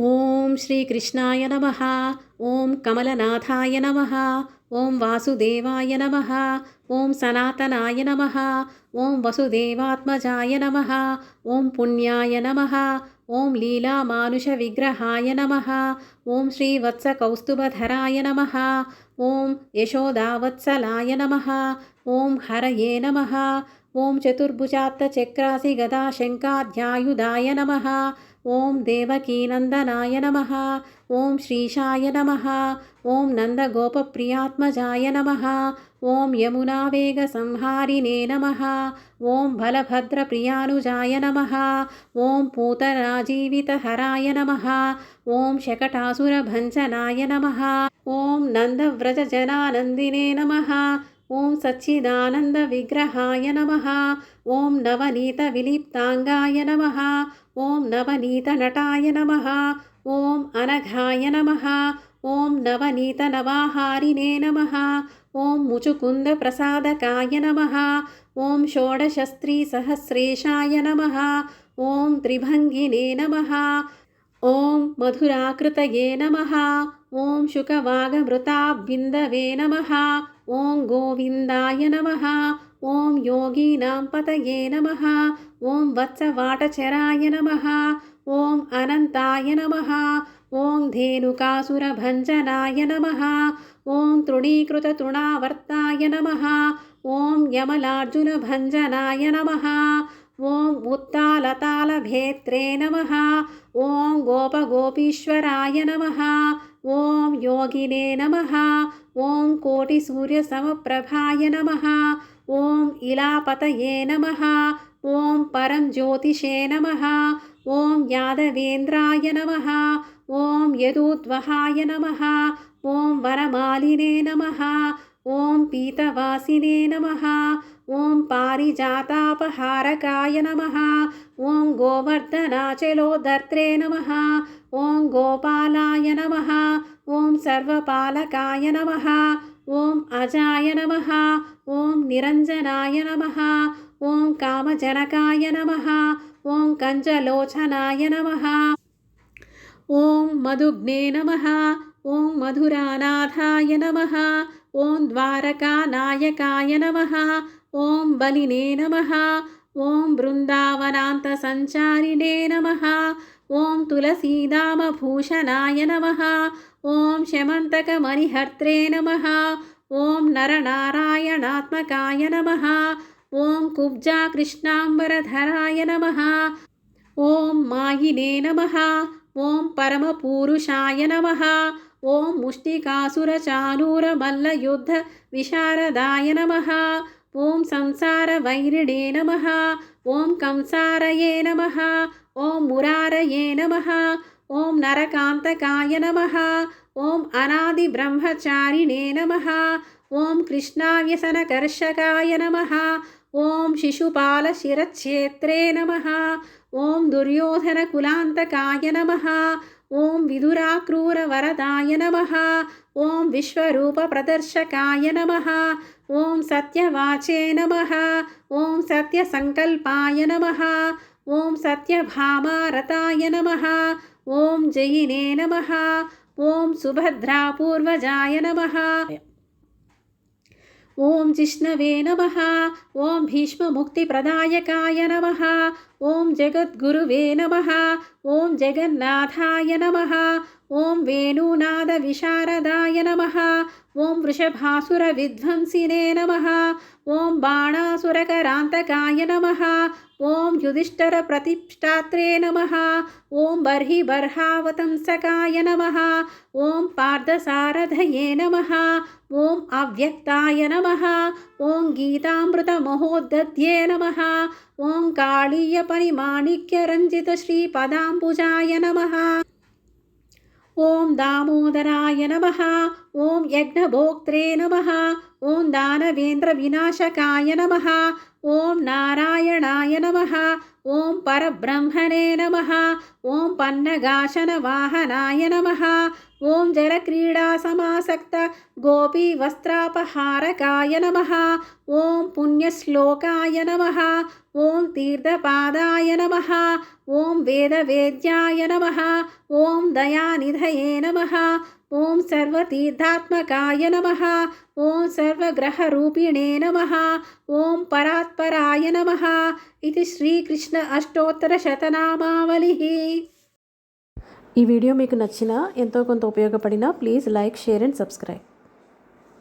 ॐ श्रीकृष्णाय नमः। ॐ कमलनाथाय नमः। ॐ वासुदेवाय नमः। ॐ सनातनाय नमः। ॐ वसुदेवात्मजाय नमः। ॐ पुण्याय नमः। ॐ लीलामानुषविग्रहाय नमः। ॐ श्रीवत्सकौस्तुभधराय नमः। ॐ यशोदावत्सलाय नमः। ॐ हरये नमः। ॐ चतुर्भुजात्तचक्रासि गदाशङ्काध्यायुधाय नमः। ॐ देवकीनन्दनाय नमः। ॐ श्रीशाय नमः। ॐ नन्दगोपप्रियात्मजाय नमः। ॐ यमुनावेगसंहारिणे नमः। ॐ बलभद्रप्रियानुजाय नमः। ॐ पूतनाजीवितहराय नमः। ॐ शकटासुरभञ्जनाय नमः। ॐ नन्दव्रजजनानन्दिने नमः। ॐ सच्चिदानन्दविग्रहाय नमः। ॐ नवनीतविलिप्ताङ्गाय नमः। ॐ नवनीतनटाय नमः। ॐ अनघाय नमः। ॐ नवनीतनवाहारिणे नमः। ॐ मुचुकुन्दप्रसादकाय नमः। ॐ षोडशस्त्रीसहस्रेशाय नमः। ॐ त्रिभङ्गिने नमः। ॐ मधुराकृतये नमः। ॐ शुकवागमृताबिन्दवे नमः। ॐ गोविन्दाय नमः। ॐ योगीनां पतये नमः। ॐ वत्सवाटचराय नमः। ॐ अनन्ताय नमः। ॐ धेनुकासुरभञ्जनाय नमः। ॐ तृणीकृततृणावर्ताय नमः। ॐ यमलार्जुनभञ्जनाय नमः। ॐ उत्तालतालभेत्रे नमः। ॐ गोपगोपीश्वराय नमः। ॐ योगिने नमः। ॐ कोटिसूर्यसमप्रभाय नमः। ॐ इलापतये नमः। ॐ परञ्ज्योतिषे नमः। ॐ यादवेन्द्राय नमः। ॐ यदूद्वहाय नमः। ॐ वनमालिने नमः। ॐ पीतवासिने नमः। ॐ पारिजातापहारकाय नमः। ॐ गोवर्धनाचलोदर्त्रे नमः। ॐ गोपालाय नमः। ॐ सर्वपालकाय नमः। ॐ अजाय नमः। ॐ निरञ्जनाय नमः। ॐ कामजनकाय नमः। ॐ कञ्जलोचनाय नमः। ॐ मधुग्ने नमः। ॐ मधुरानाथाय नमः। ॐ द्वारकानायकाय नमः। ॐ बलिने नमः। ॐ बृन्दावनान्तसञ्चारिणे नमः। ॐ तुलसीदामभूषणाय नमः। ॐ शमन्तकमणिहर्त्रे नमः। ॐ नरनारायणात्मकाय नमः। ॐ कुब्जाकृष्णाम्बरधराय नमः। ॐ मायिने नमः। ॐ परमपूरुषाय नमः। ॐ मुष्टिकासुरचाणूरमल्लयुद्धविशारदाय नमः। ॐ संसारवैरिणे नमः। ॐ कंसारये नमः। ॐ मुरारये नमः। ॐ नरकान्तकाय नमः। ॐ अनादिब्रह्मचारिणे नमः। ॐ कृष्णाव्यसनकर्षकाय नमः। ॐ शिशुपालशिरच्छेत्रे नमः। ॐ दुर्योधनकुलान्तकाय नमः। ॐ विदुराक्रूरवरदाय नमः। ॐ विश्वरूपप्रदर्शकाय नमः। ॐ सत्यवाचे नमः। ॐ सत्यसङ्कल्पाय नमः। ॐ सत्यभामारताय नमः। ॐ जयिने नमः। ॐ सुभद्रापूर्वजाय नमः। ॐ जिष्णवे नमः। ॐ भीष्ममुक्तिप्रदायकाय नमः। ॐ जगद्गुरुवे नमः। ॐ जगन्नाथाय नमः। ॐ वेणुनादविशारदाय नमः। ॐ वृषभासुरविध्वंसिने नमः। ॐ बाणासुरकरान्तकाय नमः। ॐ युधिष्ठिरप्रतिष्ठात्रे नमः। ॐ बर्हिबर्हावतंसकाय नमः। ॐ पार्थसारथये नमः। ॐ अव्यक्ताय नमः। ॐ गीतामृतमहोदध्ये नमः। ॐ काळीयपरिमाणिक्यरञ्जितश्रीपदाम्बुजाय नमः। ॐ दामोदराय नमः। ॐ यज्ञभोक्त्रे नमः। ॐ दानवेन्द्रविनाशकाय नमः। ॐ नारायणाय नमः। ॐ परब्रह्मणे नमः। ॐ पन्नगाशनवाहनाय नमः। ఓం జలక్రీడా సమాసక్త గోపీవస్త్రాపహారకాయ నమః. ఓం పుణ్యశ్లోకాయ నమః. ఓం తీర్థపాదాయ నమః. ఓం వేదవేద్యాయ నమః. ఓం దయానిధయే నమః. ఓం సర్వతీర్థాత్మకాయ నమః. ఓం సర్వగ్రహరూపిణే నమః. ఓం పరాత్పరాయ నమః. ఇది శ్రీకృష్ణ అష్టోత్తర శతనామావళి. ఈ వీడియో మీకు నచ్చినా ఎంతో కొంత ఉపయోగపడినా please like, share and subscribe.